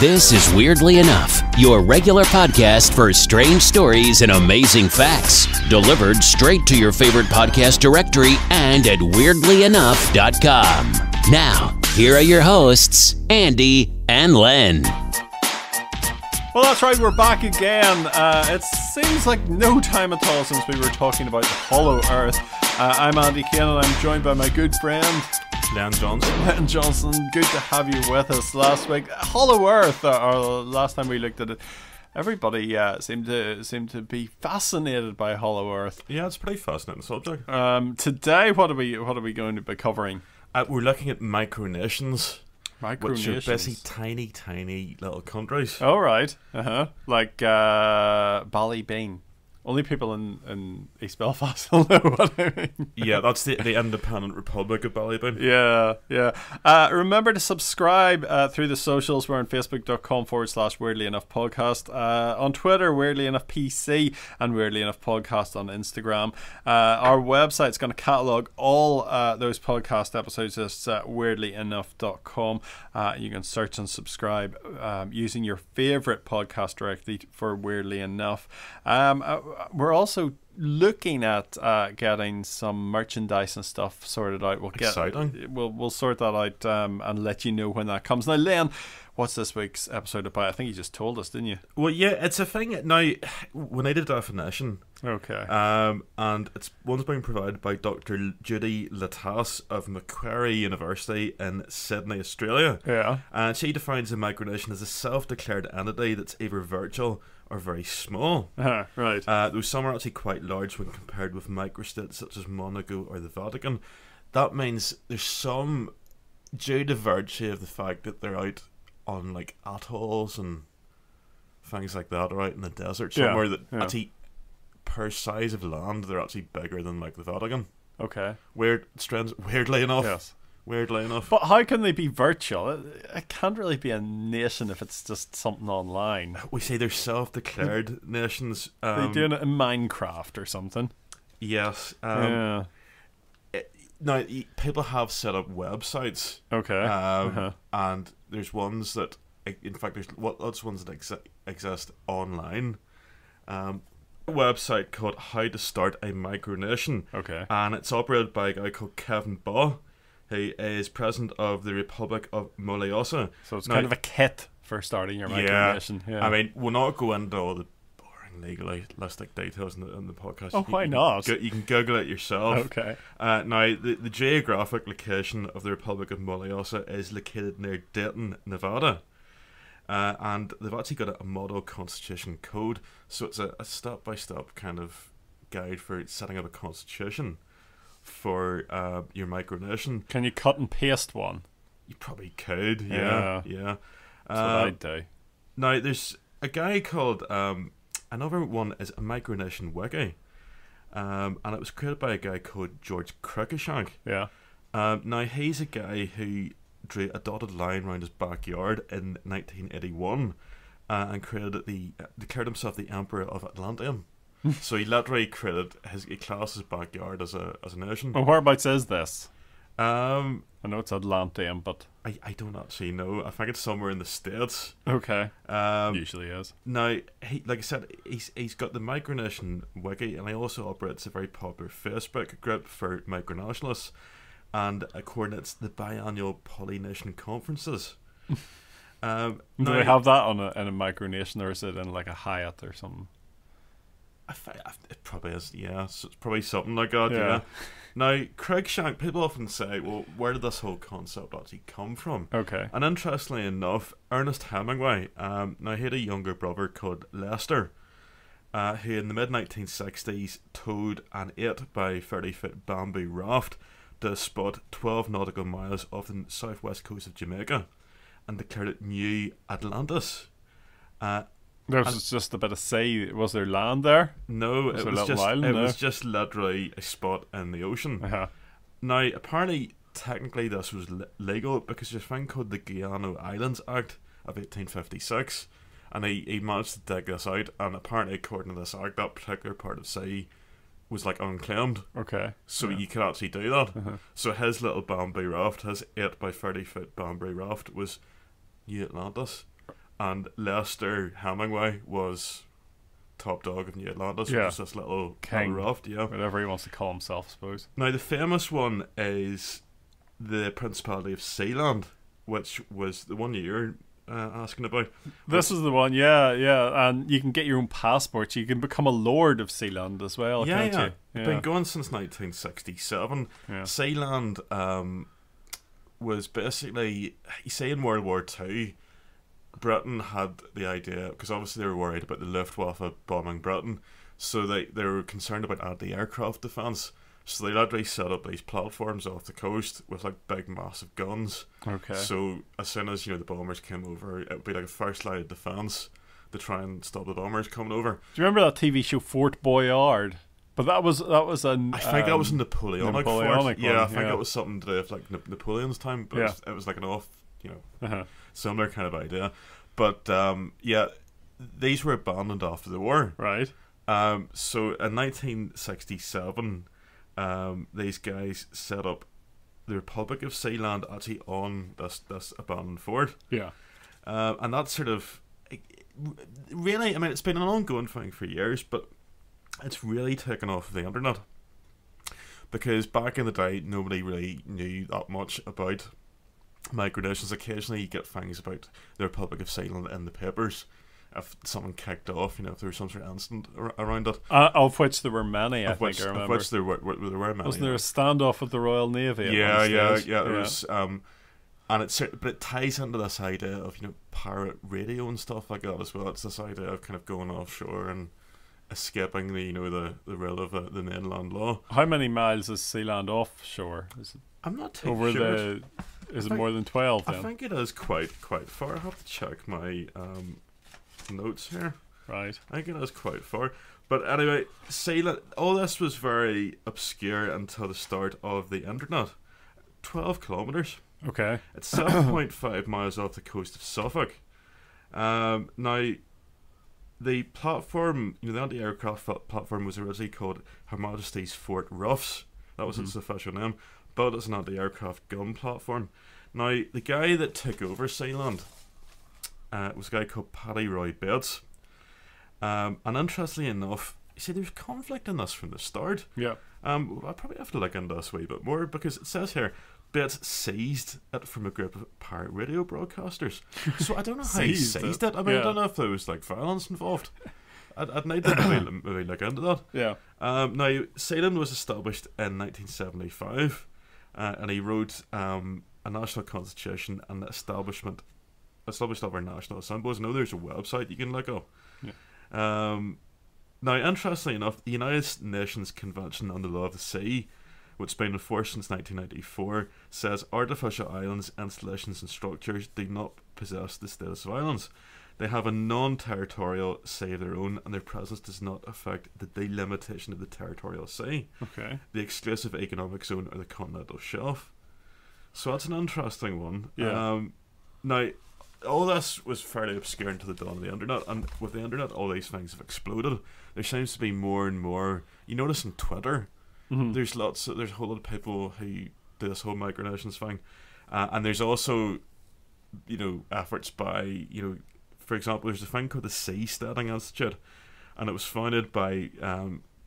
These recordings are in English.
This is Weirdly Enough, your regular podcast for strange stories and amazing facts, delivered straight to your favorite podcast directory and at weirdlyenough.com. Now, here are your hosts, Andy and Len. Well, that's right, we're back again. It seems like no time at all since we were talking about the Hollow Earth. I'm Andy Kane and I'm joined by my good friend Len Johnson. Len Johnson, good to have you with us. Last week, Hollow Earth, or last time we looked at it, everybody seemed to be fascinated by Hollow Earth. Yeah, it's a pretty fascinating subject. Today, what are we going to be covering? We're looking at Micronations. Micronations. Which are basically tiny little countries. Oh, right. Like Ballybean. Only people in East Belfast will know what I mean. Yeah, that's the independent republic of Ballybean. Yeah. Remember to subscribe through the socials. We're on facebook.com/Weirdly Enough Podcast. On Twitter, Weirdly Enough PC, and Weirdly Enough Podcast on Instagram. Our website's going to catalogue all those podcast episodes at weirdlyenough.com. You can search and subscribe using your favourite podcast directory for Weirdly Enough. We're also looking at getting some merchandise and stuff sorted out. We'll sort that out and let you know when that comes. Now, Len, what's this week's episode about? I think you just told us, didn't you? Well, yeah, it's a thing. Now, we need a definition. Okay. And one's being provided by Dr. Judy Latasse of Macquarie University in Sydney, Australia. Yeah. And she defines a micronation as a self-declared entity that's either virtual or very small. Right. Though some are actually quite large when compared with microstates such as Monaco or the Vatican. That means there's some, due to virtue of the fact that they're out on like atolls and things like that, or out in the desert somewhere, that actually per size of land they're actually bigger than like the Vatican. Okay. Weirdly enough. Yes. Weirdly enough. But how can they be virtual? It can't really be a nation if it's just something online. We say they're self-declared nations. They're doing it in Minecraft or something. Yes. Yeah. Now, people have set up websites. Okay. And there's ones that, in fact, there's lots of ones that exist online. A website called How to Start a Micronation. Okay. And it's operated by a guy called Kevin Baugh, who is president of the Republic of Moliosa. So it's kind of a kit for starting your micronation. Yeah. I mean, we'll not go into all the boring legalistic details in the podcast. Oh, why not? You can Google it yourself. Okay. Now, the geographic location of the Republic of Moliosa is located near Dayton, Nevada. And they've actually got a model constitution code. So it's a step-by-step kind of guide for setting up a constitution for your micronation. Can you cut and paste one? You probably could, yeah. That's what I'd do. Now, there's a guy called, another one is a Micronation Wiki, and it was created by a guy called George Cruikshank. Yeah. Now, he's a guy who drew a dotted line around his backyard in 1981 and declared himself the Emperor of Atlantium. So he literally he classed his backyard as a nation. Well, whereabouts is this? I know it's Atlantium, but I don't actually know. I think it's somewhere in the States. Okay. Usually is. Now, like I said, he's got the Micronation Wiki, and he also operates a very popular Facebook group for Micro-nationalists, and coordinates the biannual Polynation conferences. Do they have that in a micronation, or is it in like a Hyatt or something? It probably is, yeah. So it's probably something like that, yeah. Now, Cruikshank, people often say, well, where did this whole concept actually come from? Okay. And interestingly enough, Ernest Hemingway, now he had a younger brother called Lester, who in the mid-1960s towed an 8-by-30-foot bamboo raft to a spot 12 nautical miles off the southwest coast of Jamaica and declared it New Atlantis. There's just a bit of sea. Was there land there? No, it was just literally a spot in the ocean. Now, apparently, technically this was legal because there's a thing called the Guiana Islands Act of 1856, and he managed to dig this out, and apparently according to this act, that particular part of sea was like unclaimed. Okay. So you could actually do that. So his little bamboo raft, his 8-by-30-foot bamboo raft was New Atlantis. and Lester Hemingway was top dog of New Atlantis, Yeah. which is this little King. raft, yeah. Whatever he wants to call himself, I suppose. Now, the famous one is the Principality of Sealand, which was the one you're asking about. This is the one, yeah. And you can get your own passport. You can become a lord of Sealand as well, Yeah, can't yeah. you? It's been going since 1967. Yeah. Sealand was basically, you say in World War II, Britain had the idea, because obviously they were worried about the Luftwaffe bombing Britain, so they were concerned about anti-aircraft defence. So they literally set up these platforms off the coast with like big massive guns. Okay. So as soon as the bombers came over, it would be like a first line of defence to try and stop the bombers coming over. Do you remember that TV show Fort Boyard? But that was an. I think that was a Napoleonic Napoleonic Fort. Yeah, I one, think yeah. it was something to do with like Napoleon's time, but Yeah. it was like an off, Uh-huh. similar kind of idea. But yeah, these were abandoned after the war. Right. So in 1967, these guys set up the Republic of Sealand actually on this abandoned fort. Yeah. And that's sort of really, I mean, it's been an ongoing thing for years, but it's really taken off of the internet, because back in the day nobody really knew that much about Micronations. Occasionally you get things about the Republic of Sealand in the papers if something kicked off, if there was some sort of incident around it. Of which there were many, I Of remember. which there were many. Wasn't there a standoff with the Royal Navy? At Yeah, one yeah. stage? There was, and but it ties into this idea of pirate radio and stuff like that as well. It's this idea of kind of going offshore and escaping the the rule of the mainland law. How many miles is Sealand offshore? Is it I'm not too over sure. the? Is it think- more than 12 I then? think it is quite far. I have to check my notes here. Right. I think it is quite far. But anyway, Sealand, all this was very obscure until the start of the internet. 12 kilometres. Okay. It's 7.5 miles off the coast of Suffolk. Now, the platform, the anti-aircraft platform was originally called Her Majesty's Fort Roughs. That was its official name. But it's an anti-aircraft gun platform. Now, the guy that took over Sealand was a guy called Paddy Roy Bates. And interestingly enough, you see, there's conflict in this from the start. Yeah. I probably have to look into this a wee bit more, because it says here Bates seized it from a group of pirate radio broadcasters. So I don't know how he seized it. I mean, I don't know if there was like violence involved. I'd need to maybe look into that. Yeah. Now, Sealand was established in 1975, and he wrote a national constitution and established other national symbols. Now there's a website you can look up. Yeah. Now, interestingly enough, the United Nations Convention on the Law of the Sea, which has been enforced since 1994, says artificial islands, installations and structures do not possess the status of islands. They have a non-territorial say of their own, and their presence does not affect the delimitation of the territorial sea, Okay. the exclusive economic zone, or the continental shelf. So that's an interesting one. Yeah. Now, all this was fairly obscure until the dawn of the internet, and with the internet, all these things have exploded. There seems to be more and more. You notice on Twitter, there's a whole lot of people who do this whole Micronations thing, and there's also, efforts by, for example, there's a thing called the Seasteading Institute, and it was founded by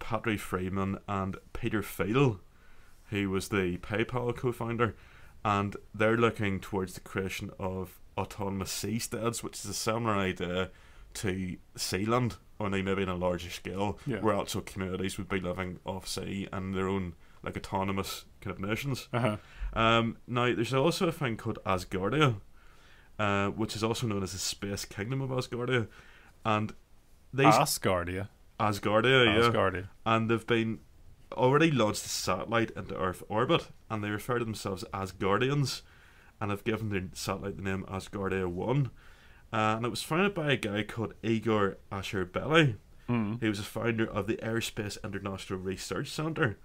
Patrick Freeman and Peter Thiel, who was the PayPal co-founder, and they're looking towards the creation of autonomous seasteads, which is a similar idea to Sealand, only maybe on a larger scale, where actual communities would be living off sea and their own like autonomous kind of nations. Now, there's also a thing called Asgardia, which is also known as the Space Kingdom of Asgardia, and these Asgardia. Asgardia, and they've been already launched a satellite into Earth orbit, and they refer to themselves as Asgardians, and have given their satellite the name Asgardia 1. And it was founded by a guy called Igor Asherbelli. He was a founder of the Aerospace International Research Centre.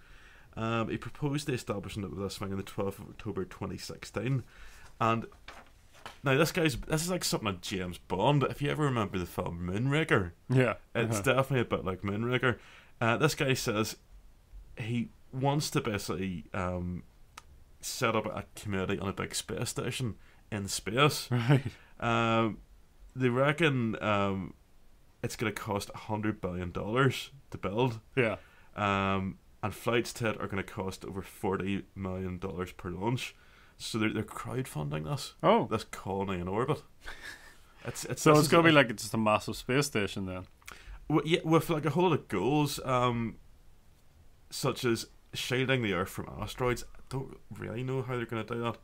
He proposed the establishment of this thing on the 12th of October 2016. And now this is like something like James Bond. If you ever remember the film Moonraker, it's definitely a bit like Moonraker. This guy says he wants to basically set up a community on a big space station in space. Right. they reckon it's going to cost $100 billion to build. Yeah. And flights to it are going to cost over $40 million per launch. So they're crowdfunding this colony in orbit. It's going to be like just a massive space station then. With like a whole lot of goals, such as shielding the Earth from asteroids. I don't really know how they're going to do that.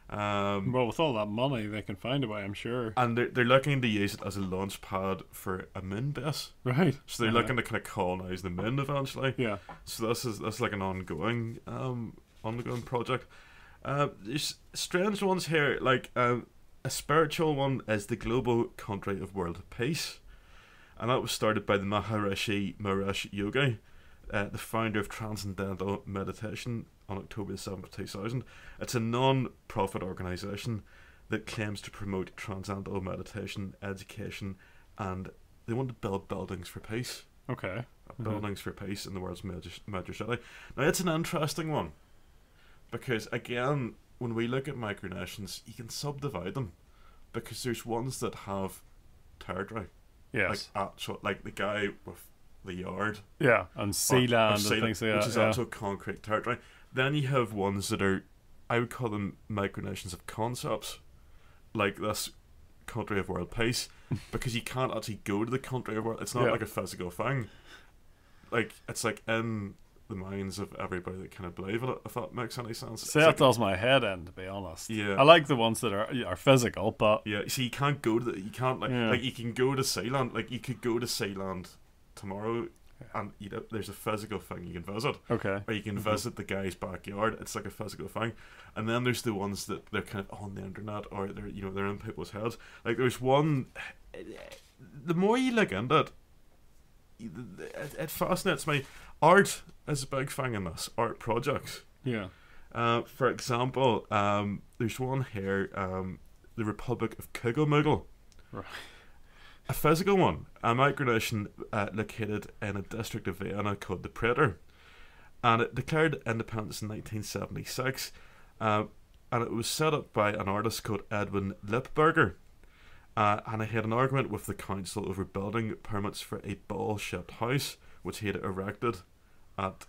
Well, with all that money, they can find a way, I'm sure. And they're looking to use it as a launch pad for a moon base. Right. So they're looking to kind of colonize the moon eventually. Yeah. So that's like an ongoing project. There's strange ones here, like a spiritual one is the Global Country of World Peace, and that was started by the Maharishi Mahesh Yogi, the founder of Transcendental Meditation, on October 7th, 2000. It's a non-profit organisation that claims to promote transcendental meditation, education, and they want to build buildings for peace. Okay. Buildings for peace in the world's major city. Now, it's an interesting one, because, again, when we look at micronations, you can subdivide them, because there's ones that have territory. Yes. Like the guy with the yard. Yeah, and Sealand and things like that. Which is actual concrete territory. Then you have ones that are, I would call them micronations of concepts, like this country of world peace, because you can't actually go to the country of world. It's not like a physical thing. Like, it's like in the minds of everybody that kind of believe in it, if that makes any sense. See, that does my head in, to be honest. Yeah. I like the ones that are physical, but... Yeah, so you can't go to you can't, like you can go to Sealand, like you could go to Sealand tomorrow, and there's a physical thing you can visit. Okay. Or you can visit the guy's backyard. It's like a physical thing. And then there's the ones that they're kind of on the internet, or they're in people's heads. Like there's one. The more you look into it, it fascinates me. Art is a big thing in this. Art projects. Yeah. For example, there's one here. The Republic of Congo. Right. A physical one, a micronation located in a district of Vienna called the Prater, and it declared independence in 1976, and it was set up by an artist called Edwin Lippberger, and he had an argument with the council over building permits for a ball-shaped house which he had erected at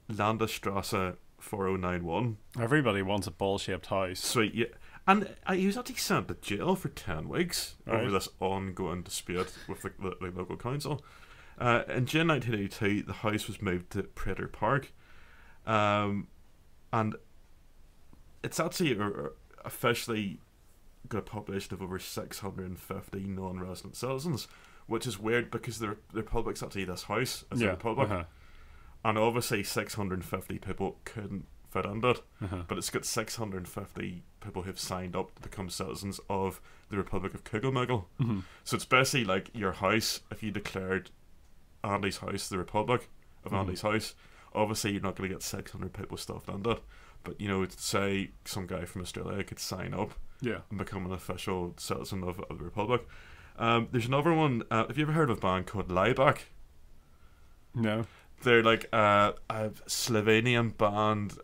Landesstrasse 4091. Everybody wants a ball-shaped house. Sweet, yeah. And he was actually sent to jail for 10 weeks over this ongoing dispute with the local council. In June 1982, the house was moved to Prater Park. And it's actually officially got a population of over 650 non-resident citizens, which is weird because the Republic's actually this house as a Republic. And obviously 650 people couldn't fit into it, but it's got 650 people who've signed up to become citizens of the Republic of Congo. So it's basically like your house. If you declared Andy's house the Republic of Andy's house, obviously you're not going to get 600 people stuffed into it, but say some guy from Australia could sign up and become an official citizen of the Republic. There's another one. Have you ever heard of a band called Lieback? No. They're like a Slovenian band.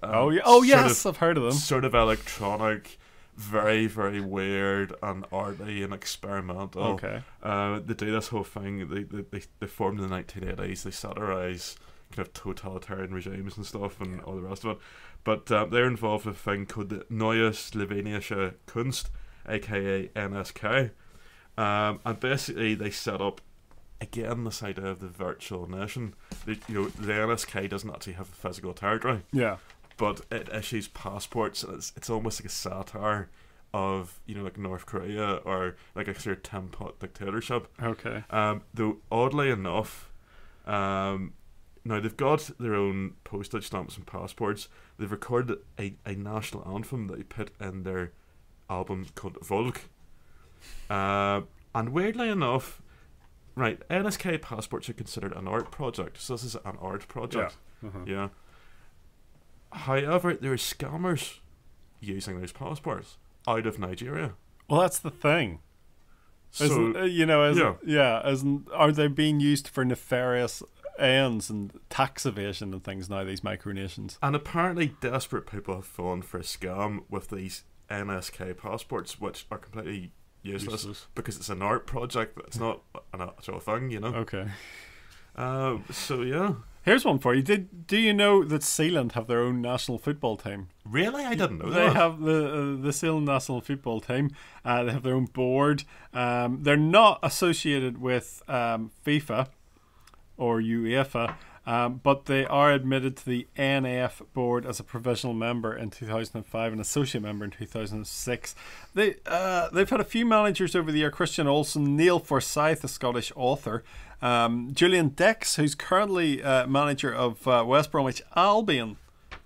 Yes, I've heard of them. Sort of electronic, very, very weird and arty and experimental. Okay. They do this whole thing. They formed in the 1980s. They satirise kind of totalitarian regimes and stuff and all the rest of it. But they're involved with a thing called the Neue Slowenische Kunst, aka NSK. And basically they set up, again, this idea of the virtual nation. The NSK doesn't actually have a physical territory. Yeah. But it issues passports. It's almost like a satire of, like North Korea or like a sort of tin-pot dictatorship. Okay. Though, oddly enough, now they've got their own postage stamps and passports. They've recorded a national anthem that they put in their album called Volk. And weirdly enough, right, NSK passports are considered an art project, so this is an art project. Yeah. However, there are scammers using those passports out of Nigeria. Well, that's the thing. So, aren't they being used for nefarious ends and tax evasion and things now, these micronations? And apparently desperate people have fallen for a scam with these NSK passports, which are completely useless. Because it's an art project. It's not an actual thing, you know. Okay. So yeah. Here's one for you. Do you know that Sealand have their own national football team? Really? I didn't know that. They have the Sealand national football team. They have their own board. They're not associated with FIFA or UEFA, but they are admitted to the NF board as a provisional member in 2005 and associate member in 2006. They've had a few managers over the year. Christian Olsen, Neil Forsyth, a Scottish author, Julian Dex, who's currently manager of West Bromwich Albion.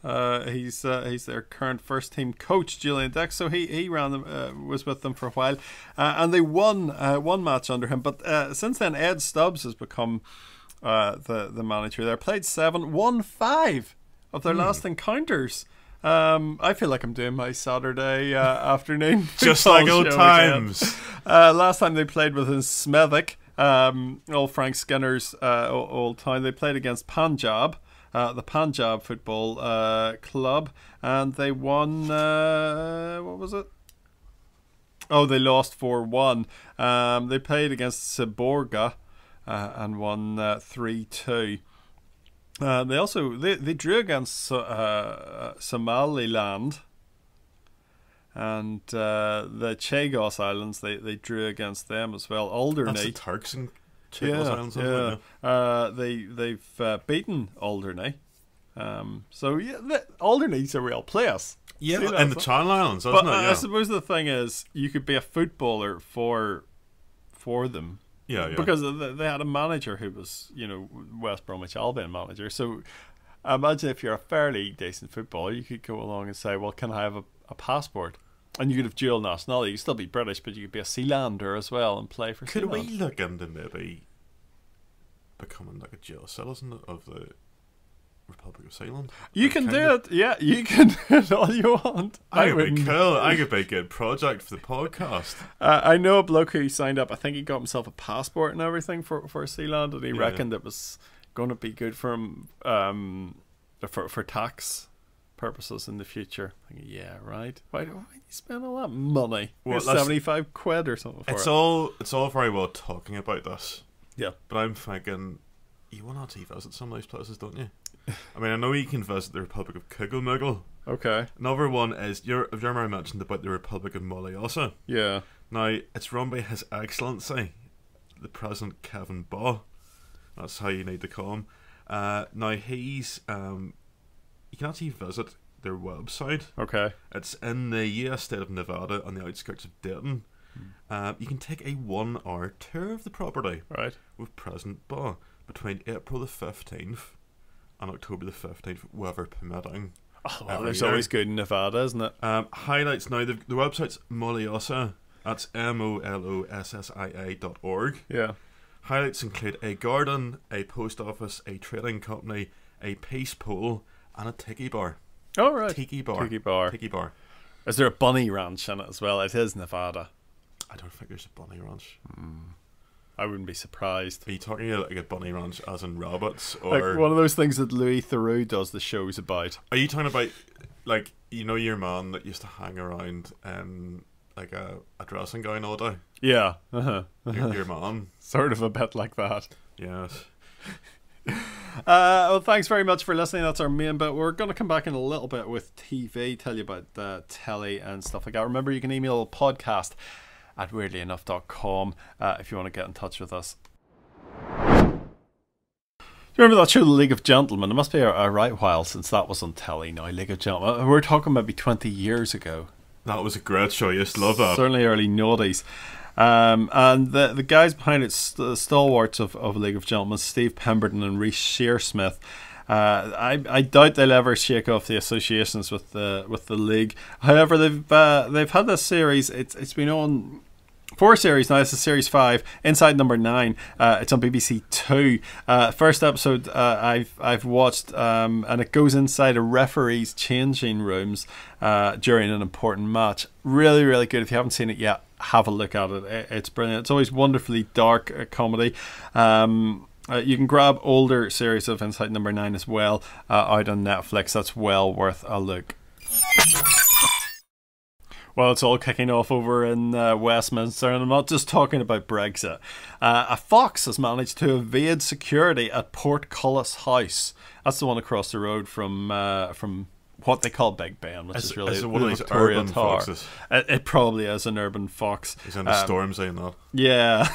He's their current first team coach, Julian Dex. So he ran them, was with them for a while, and they won one match under him. But since then, Ed Stubbs has become the manager there. Played 7, won 5 of their last encounters. I feel like I'm doing my Saturday afternoon just like old times. Last time they played was in Smethwick, old Frank Skinner's old town. They played against Punjab, the Punjab football club, and they won. What was it? Oh, they lost 4-1. They played against Siborga and won 3-2. They also they drew against Somaliland and the Chagos Islands. They drew against them as well. Alderney. That's the Turks and Chagos Islands. Yeah. They've beaten Alderney. So yeah, Alderney's a real place. Yeah, and the Channel Islands, isn't it? Yeah. I suppose the thing is, you could be a footballer for them. Yeah. Because they had a manager who was, West Bromwich Albion manager. So imagine if you're a fairly decent footballer, you could go along and say, well, can I have a passport? And you could have dual nationality. You could still be British, but you could be a Sealander as well and play for Sealand. Could we look into maybe becoming like a dual citizen of the Republic of Sealand? You can do it. Yeah, you can do it all you want. I could be cool. I could be a good project for the podcast. I know a bloke who signed up. I think he got himself a passport and everything for Sealand, and he reckoned it was going to be good for him for tax purposes in the future. Yeah, right. Why do you spend all that money? Well, 75 quid or something for it's all very well talking about this. Yeah, but I'm thinking, you want to actually visit some of these places, don't you? I mean, I know you can visit the Republic of Kugelmugel. Okay. Another one is, have you ever mentioned about the Republic of Moliosa? Yeah. Now, it's run by His Excellency, the President Kevin Baugh. That's how you need to call him. Now, he's, you can actually visit their website. Okay. It's in the US state of Nevada on the outskirts of Dayton. You can take a 1-hour tour of the property. Right. With President Baugh between April the 15th and October the 15th, weather permitting. Oh, well, it's always good in Nevada, isn't it? Highlights now, the website's Moliosa. That's MOLOSSIA.org. Yeah. Highlights include a garden, a post office, a trading company, a peace pole, and a tiki bar. Oh, right. Tiki bar. Is there a bunny ranch in it as well? It is Nevada. I don't think there's a bunny ranch. I wouldn't be surprised. Are you talking like a bunny ranch as in rabbits? Or like one of those things that Louis Theroux does the shows about. Are you talking about, like, your man that used to hang around in like a dressing gown all day? Yeah. Your man? Sort of a bit like that. Yes. Well, thanks very much for listening. That's our main bit. We're going to come back in a little bit with TV, tell you about telly and stuff like that. Remember, you can email podcast@weirdlyenough.com if you want to get in touch with us. Remember that show, The League of Gentlemen? It must be a right while since that was on telly now, League of Gentlemen. We're talking maybe 20 years ago. That was a great show. I used to love that. Certainly early noughties. And the guys behind it, stalwarts of League of Gentlemen, Steve Pemberton and Rhys Shearsmith. I doubt they'll ever shake off the associations with the league. However, they've had this series. It's been on 4 series now. This is series 5, Inside Number 9. It's on BBC 2. First episode I've watched, and it goes inside a referee's changing rooms during an important match. Really, really good. If you haven't seen it yet, have a look at it. It's brilliant. It's always wonderfully dark comedy. You can grab older series of Inside Number 9 as well out on Netflix. That's well worth a look. Well, it's all kicking off over in Westminster, and I'm not just talking about Brexit. A fox has managed to evade security at Portcullis House. That's the one across the road from what they call Big Ben, which is really one of these Victoria urban Tower. foxes. It probably is an urban fox. He's in the Stormzy and that. Yeah.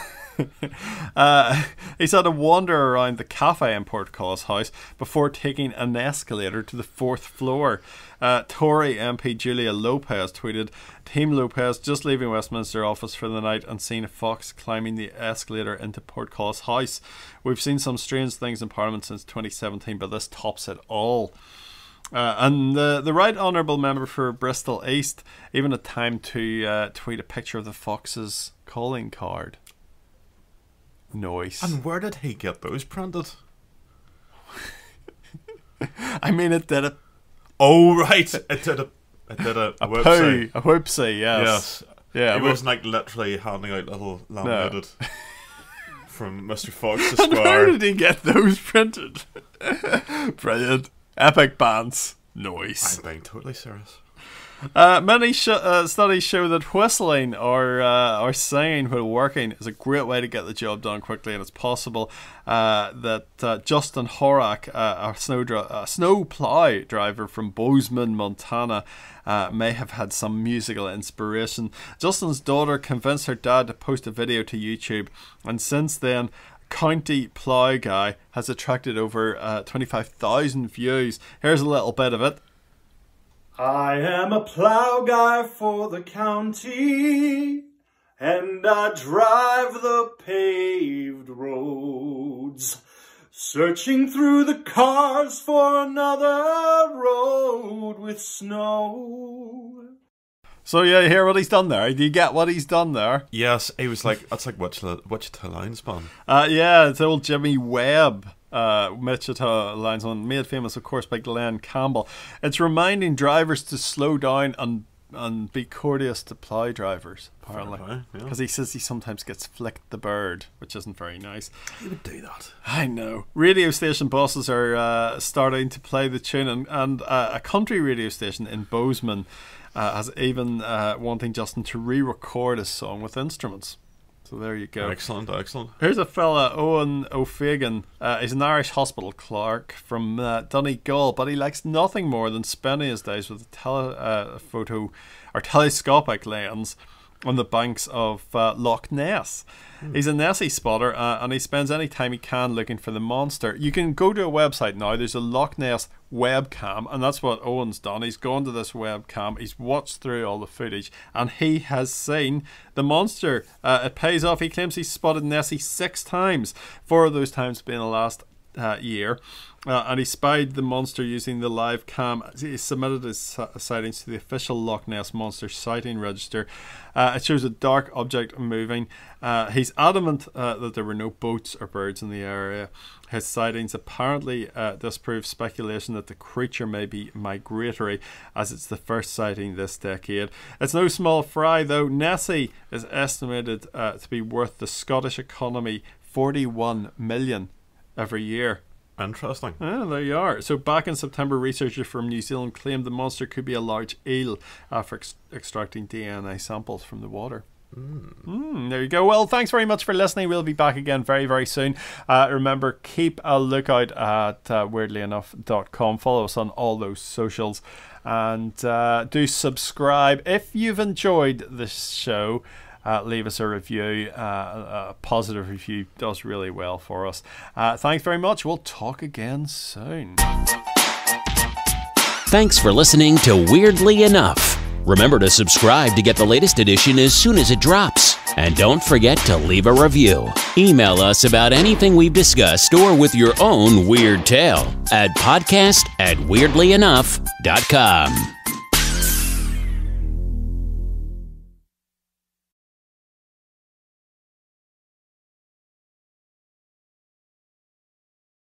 He's had a wander around the cafe in Portcullis House before taking an escalator to the 4th floor. Tory MP Julia Lopez tweeted, "Team Lopez just leaving Westminster office for the night and seeing a fox climbing the escalator into Portcullis House. We've seen some strange things in Parliament since 2017, but this tops it all." And the Right Honourable Member for Bristol East even had time to tweet a picture of the fox's calling card. Nice. And where did he get those printed? I mean, it did it. Oh, right. It did a whoopsie. A whoopsie, yes. Yeah, it wasn't like literally handing out little laminated from Mr. Fox And how did he get those printed? Brilliant. Epic bands. Nice. I'm being totally serious. Many studies show that whistling or singing while working is a great way to get the job done quickly, and it's possible that Justin Horak, a snowplough driver from Bozeman, Montana, may have had some musical inspiration. Justin's daughter convinced her dad to post a video to YouTube, and since then, County Plough Guy has attracted over 25,000 views. Here's a little bit of it. I am a plough guy for the county, and I drive the paved roads, searching through the cars for another road with snow. So yeah, you hear what he's done there? Do you get what he's done there? Yes, he was like, that's like Wichita Linesman. Yeah, it's old Jimmy Webb. Wichita Linesman, made famous of course by Glenn Campbell. It's reminding drivers to slow down and be courteous to plough drivers, apparently, because he says he sometimes gets flicked the bird, which isn't very nice. He would do that. I know. Radio station bosses are starting to play the tune, and a country radio station in Bozeman has even wanting Justin to re-record his song with instruments. So there you go. Excellent, excellent. Here's a fella, Owen O'Fagan. He's an Irish hospital clerk from Donegal, but he likes nothing more than spending his days with a telescopic lens on the banks of Loch Ness. He's a Nessie spotter, and he spends any time he can looking for the monster. You can go to a website now. There's a Loch Ness webcam, and that's what Owen's done. He's gone to this webcam, he's watched through all the footage, and he has seen the monster. It pays off. He claims he's spotted Nessie 6 times, 4 of those times being the last year. And he spied the monster using the live cam. He submitted his sightings to the official Loch Ness Monster Sighting Register. It shows a dark object moving. He's adamant that there were no boats or birds in the area. His sightings apparently disprove speculation that the creature may be migratory, as it's the first sighting this decade. It's no small fry though. Nessie is estimated to be worth the Scottish economy 41 million every year. Interesting. Yeah, there you are. So back in September, researchers from New Zealand claimed the monster could be a large eel after extracting DNA samples from the water. There you go. Well, thanks very much for listening. We'll be back again very, very soon. Remember, keep a lookout at weirdlyenough.com. Follow us on all those socials, and do subscribe. If you've enjoyed this show, leave us a review. A positive review does really well for us. Thanks very much. We'll talk again soon. Thanks for listening to Weirdly Enough. Remember to subscribe to get the latest edition as soon as it drops. And don't forget to leave a review. Email us about anything we've discussed or with your own weird tale at podcast@weirdlyenough.com.